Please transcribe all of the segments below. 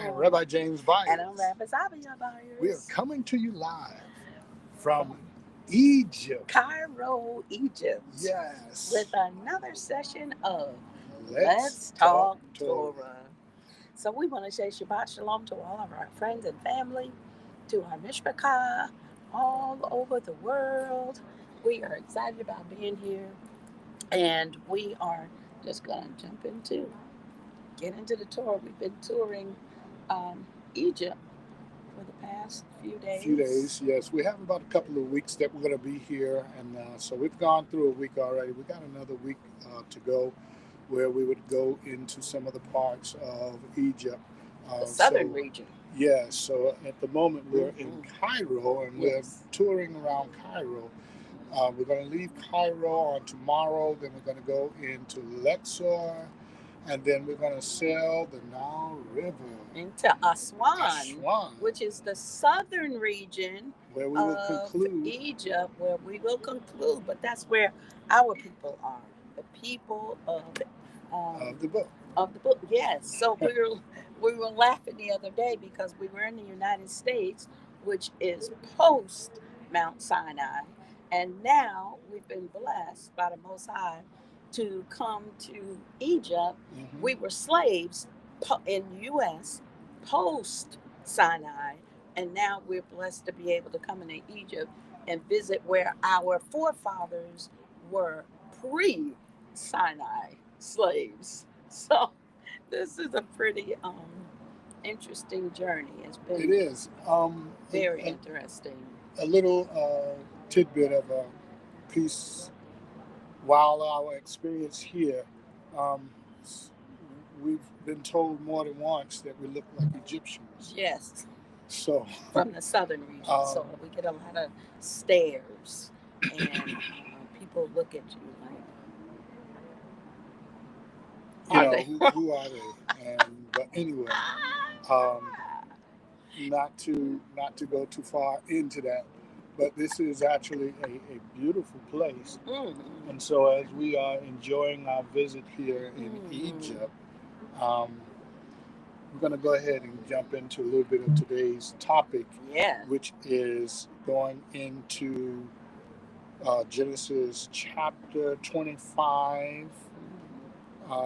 am Rabbi James Byers. And I'm Rabbi Zabia Byers. We are coming to you live from Egypt. Cairo, Egypt. Yes. With another session of Let's Talk Torah. Torah. So we want to say Shabbat Shalom to all of our friends and family, to our Mishpachah, all over the world. We are excited about being here. And we are just going to get into the tour. We've been touring Egypt for the past few days. Yes. We have about a couple of weeks that we're going to be here. And so we've gone through a week already. We got another week to go, where we would go into some of the parts of Egypt. The southern region. Yes. So at the moment we're in Cairo, and we're touring around Cairo. We're going to leave Cairo on tomorrow. Then we're going to go into Luxor, and then we're going to sail the Nile River into Aswan, which is the southern region where we will conclude Egypt, where we will conclude. But that's where our people are, the people of the book. Of the book, yes. So we were laughing the other day because we were in the United States, which is post Mount Sinai. And now we've been blessed by the Most High to come to Egypt. Mm-hmm. We were slaves in the U.S. post Sinai, and now we're blessed to be able to come into Egypt and visit where our forefathers were pre-Sinai slaves. So this is a pretty interesting journey. It is very interesting. A little tidbit of a piece. While our experience here, we've been told more than once that we look like Egyptians. Yes. So from the southern region, so we get a lot of stares, and people look at you like, who are they? But anyway, not to go too far into that. But this is actually a beautiful place. Mm-hmm. And so as we are enjoying our visit here in Egypt, we're going to go ahead and jump into a little bit of today's topic, which is going into Genesis chapter 25,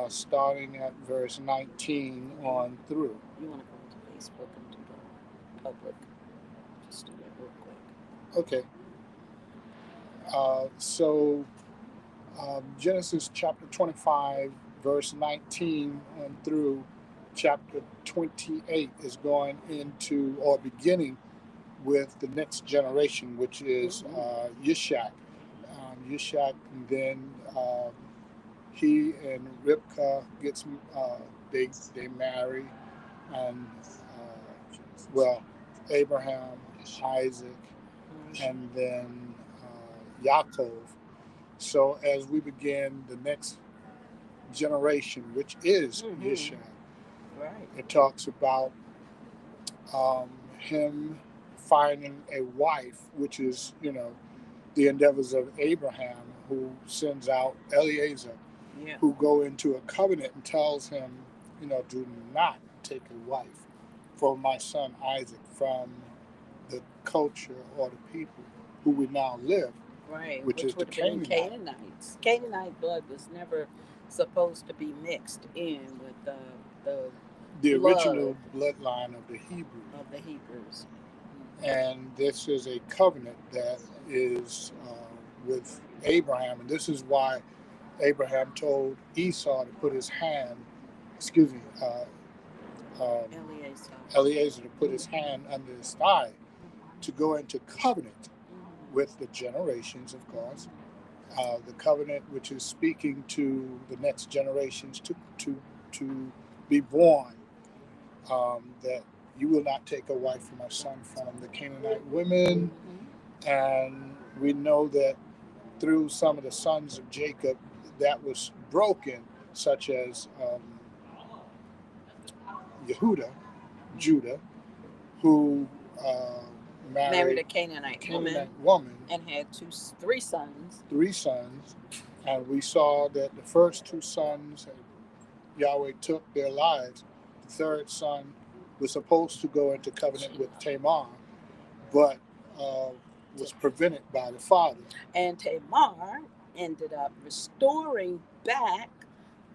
starting at verse 19 on through. You want to go into Facebook and do the public? Just do that real quick. Okay. So Genesis chapter 25, verse 19 and through chapter 28 is going into, or beginning with, the next generation, which is Yishak. Yishak, and then he and Rivka they marry, and Abraham, Isaac, and then Yaakov. So as we begin the next generation, which is Yishak, it talks about him finding a wife, which is, the endeavors of Abraham, who sends out Eliezer, who go into a covenant and tells him, do not take a wife for my son Isaac from the culture or the people who we now live, which is the Canaanites. Canaanite blood was never supposed to be mixed in with the original bloodline of the Hebrews. And this is a covenant that is with Abraham, and this is why Abraham told Esau to put his hand, Eliezer to put his hand under his thigh, to go into covenant with the generations, of course. The covenant which is speaking to the next generations to be born, that you will not take a wife for my son from the Canaanite women. And we know that through some of the sons of Jacob that was broken, such as Judah, who married a Canaanite woman and had three sons. And we saw that the first two sons, Yahweh took their lives. The third son was supposed to go into covenant with Tamar, but was prevented by the father. And Tamar ended up restoring back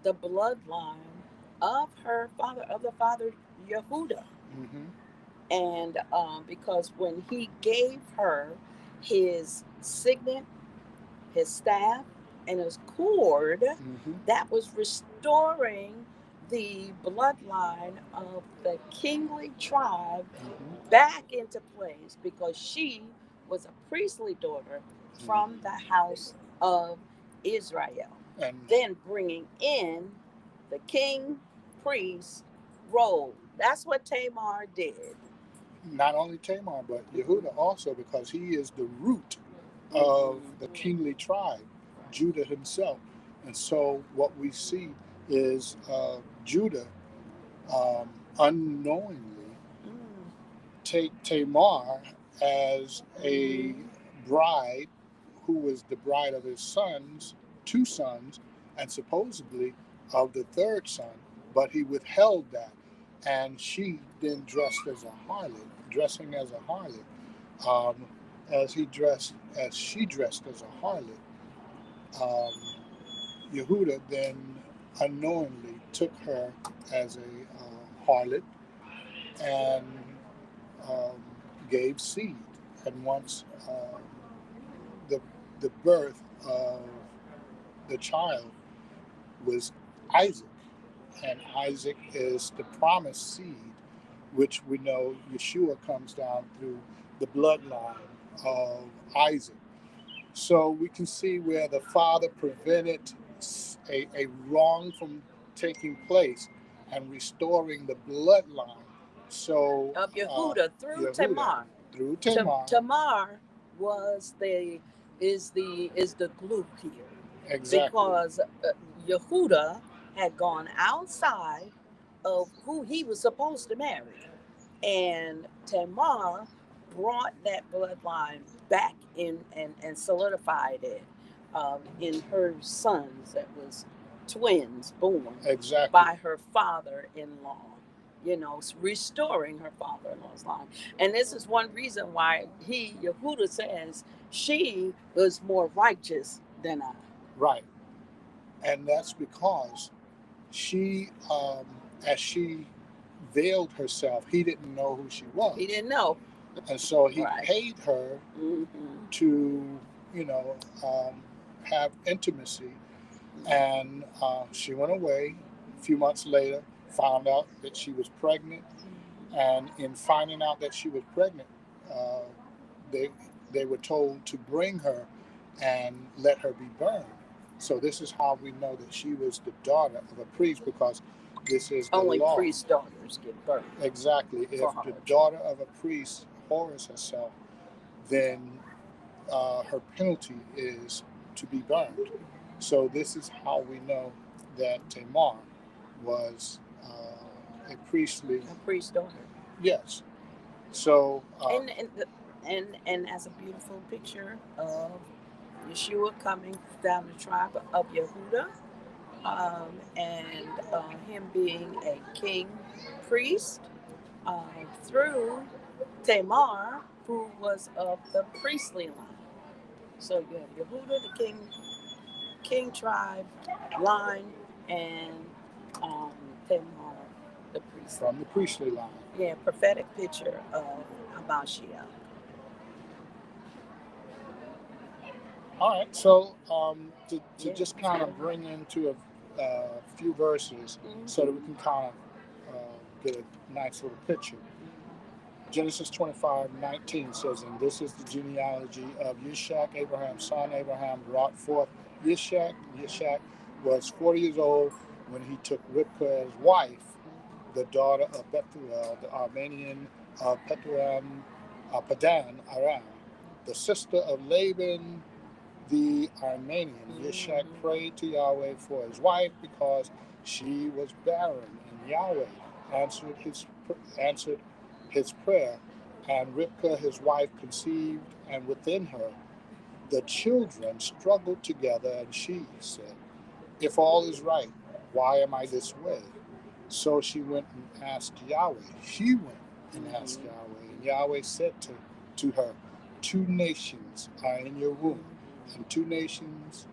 the bloodline of her father, of the father Yehuda. Mm-hmm. And because when he gave her his signet, his staff, and his cord, Mm-hmm. that was restoring the bloodline of the kingly tribe Mm-hmm. back into place, because she was a priestly daughter from Mm-hmm. the house of Israel. And Then bringing in the king priest role. That's what Tamar did. not only Tamar, but Yehuda also, because he is the root of the kingly tribe, Judah himself. And so what we see is Judah unknowingly Mm. take Tamar as a bride who was the bride of his sons, two sons, and supposedly of the third son, but he withheld that. And she then dressed as a harlot, dressing as a harlot, um, as she dressed as a harlot. Um, Yehuda then unknowingly took her as a harlot and um, gave seed. And once the the birth of the child was Isaac, and Isaac is the promised seed, which we know Yeshua comes down through the bloodline of Isaac. So we can see where the father prevented a wrong from taking place and restoring the bloodline. So Of Yehuda through Yehuda Tamar. through Tamar, Tamar was the glue here, exactly, because Yehuda had gone outside of who he was supposed to marry, and Tamar brought that bloodline back in and solidified it in her sons, that was twins born exactly, by her father-in-law, restoring her father-in-law's line. And this is one reason why Yehuda says she was more righteous than I. right, and that's because she, as she veiled herself, he didn't know who she was. He didn't know. And so he Right. paid her to, you know, have intimacy. And she went away. A few months later, found out that she was pregnant. And in finding out that she was pregnant, uh, they they were told to bring her and let her be burned. So this is how we know that she was the daughter of a priest, because this is the Only law. priest daughters get burned. Exactly. If For the harlotry. daughter of a priest whores herself, then her penalty is to be burned. So this is how we know that Tamar was a priestly. A priest daughter. Yes. So. And as a beautiful picture of Yeshua coming down the tribe of Yehuda, and him being a king priest through Tamar, who was of the priestly line. So you have Yehuda, the king tribe line, and um, Tamar, the priest. From the priestly line. Yeah, prophetic picture of Hamashiach. All right. So to just kind of bring into a few verses so that we can kind of get a nice little picture. Genesis 25:19 says, and this is the genealogy of Yishak, Abraham's son. Abraham brought forth Yishak. Yishak was 40 years old when he took Rivkah as wife, the daughter of Bethuel, the Armenian of Padan Aram, the sister of Laban the Armenian. Yishak prayed to Yahweh for his wife because she was barren, and Yahweh answered his prayer. And Rivkah, his wife, conceived, and within her the children struggled together, and she said, if all is right, why am I this way? So she went and asked Yahweh. She went and asked Yahweh. And Yahweh said to her, two nations are in your womb, and two nations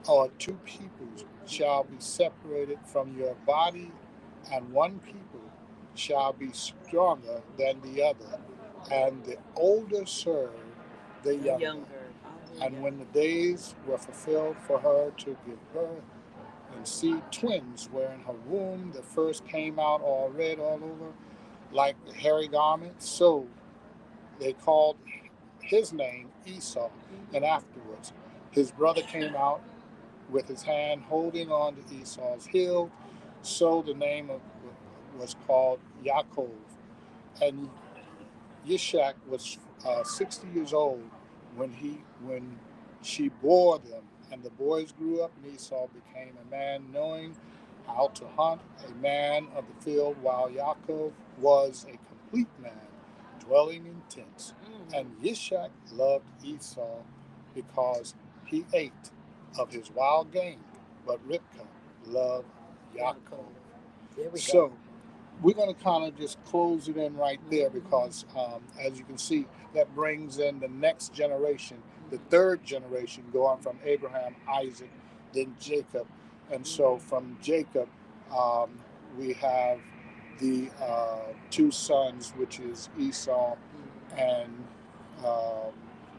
or two peoples shall be separated from your body, and one people shall be stronger than the other, and the older serve the younger. And when the days were fulfilled for her to give birth, and see twins were in her womb, the first came out all red all over, like hairy garments, so they called his name Esau. And afterwards, his brother came out with his hand holding on to Esau's heel, so the name was called Yaakov. And Yishak was 60 years old when she bore them, and the boys grew up, and Esau became a man knowing how to hunt, a man of the field, while Yaakov was a complete man, dwelling in tents. And Yishak loved Esau because he ate of his wild game, but Rivkah loved Yaakov. There we So go. we're going to kind of just close it in right there because, as you can see, that brings in the next generation, the third generation, going from Abraham, Isaac, then Jacob. And so from Jacob, we have the two sons, which is Esau and uh,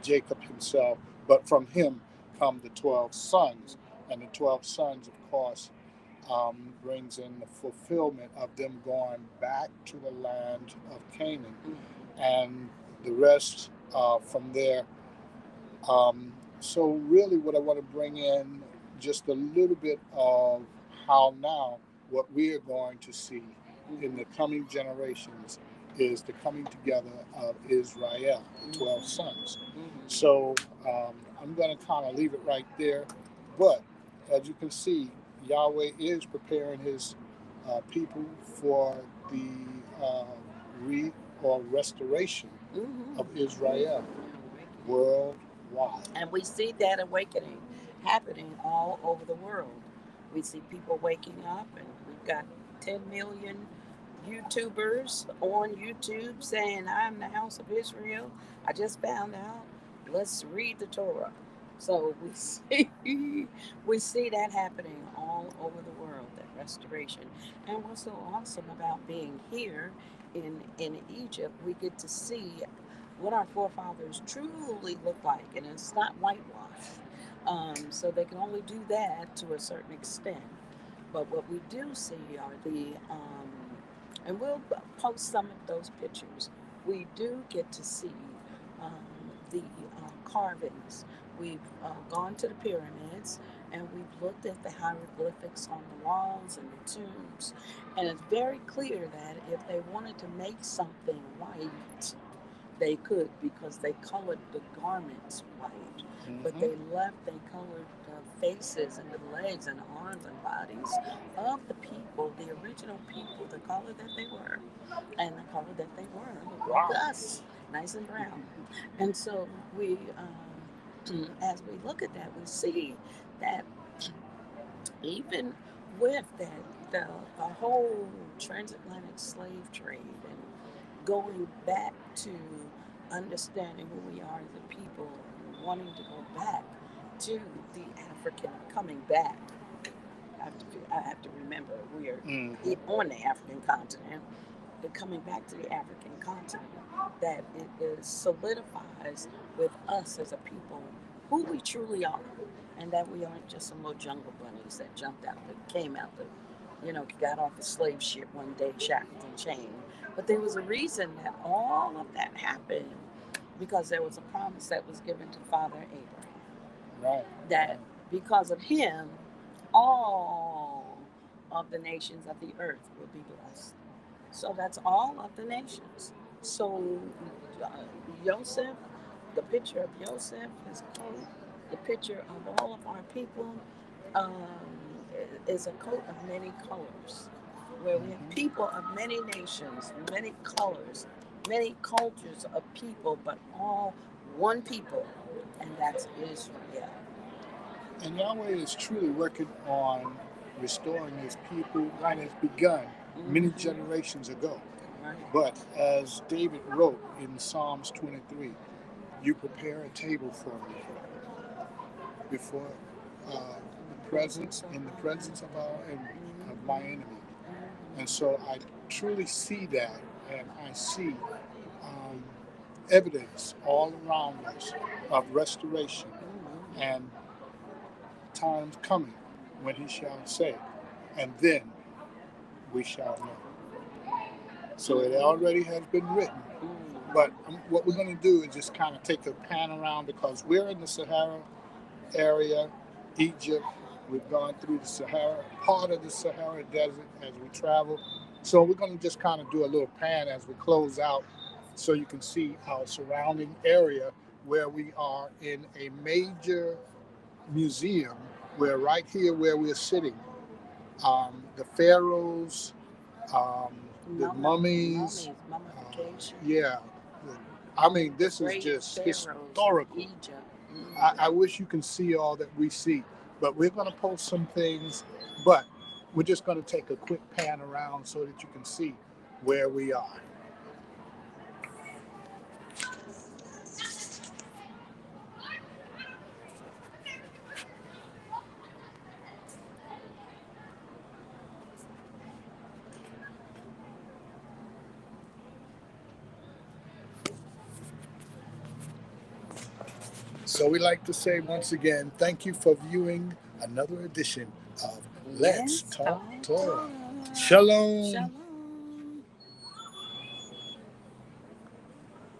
Jacob himself. But from him come the 12 sons. And the 12 sons, of course, brings in the fulfillment of them going back to the land of Canaan, and the rest from there. So really what I want to bring in just a little bit of how now what we are going to see in the coming generations is the coming together of Israel, the 12 sons. So I'm going to kind of leave it right there. But as you can see, Yahweh is preparing his people for the re or restoration of Israel worldwide. And we see that awakening happening all over the world. We see people waking up, and we've got 10 million YouTubers on YouTube saying, I'm the house of Israel. I just found out. Let's read the Torah. So we see we see that happening all over the world, that restoration. And what's so awesome about being here in Egypt, we get to see what our forefathers truly look like, and it's not whitewashed. So they can only do that to a certain extent. But what we do see are and we'll post some of those pictures. We do get to see um, the carvings. We've gone to the pyramids, and we've looked at the hieroglyphics on the walls and the tombs. And it's very clear that if they wanted to make something white, they could, because they colored the garments white, but they colored the faces and the legs and the arms and bodies of the people, the original people, the color that they were, and the color that they were, like us, nice and brown. And so as we look at that, we see that even with that, the whole transatlantic slave trade and going back to understanding who we are as a people, wanting to go back to the African, coming back. I have to remember we are on the African continent, but coming back to the African continent, that it is solidifies with us as a people who we truly are, and that we aren't just some little jungle bunnies that jumped out, that came out, that got off a slave ship one day, shackled and chained. But there was a reason that all of that happened, because there was a promise that was given to Father Abraham. Right. That because of him, all of the nations of the earth will be blessed. So that's all of the nations. So uh, Joseph, the picture of Joseph, his coat, the picture of all of our people, um, is a coat of many colors, where we have people of many nations, many colors, many cultures of people, but all one people, and that's Israel. And Yahweh is truly working on restoring his people, and has begun many generations ago. Right. But as David wrote in Psalms 23, you prepare a table for me before in the presence of of my enemy. And so I truly see that, and I see um, evidence all around us of restoration and times coming when he shall say, and then we shall know. So it already has been written. But what we're going to do is just kind of take a pan around because we're in the Sahara area, Egypt. We've gone through the Sahara, part of the Sahara Desert as we travel. So we're going to just kind of do a little pan as we close out so you can see our surrounding area where we are in a major museum where right here where we're sitting, the pharaohs, the mummies, mummification. yeah. I mean, this is just historical. I wish you can see all that we see, but we're going to post some things, but we're just going to take a quick pan around so that you can see where we are. So we like to say once again, thank you for viewing another edition of Let's Talk Torah. Shalom.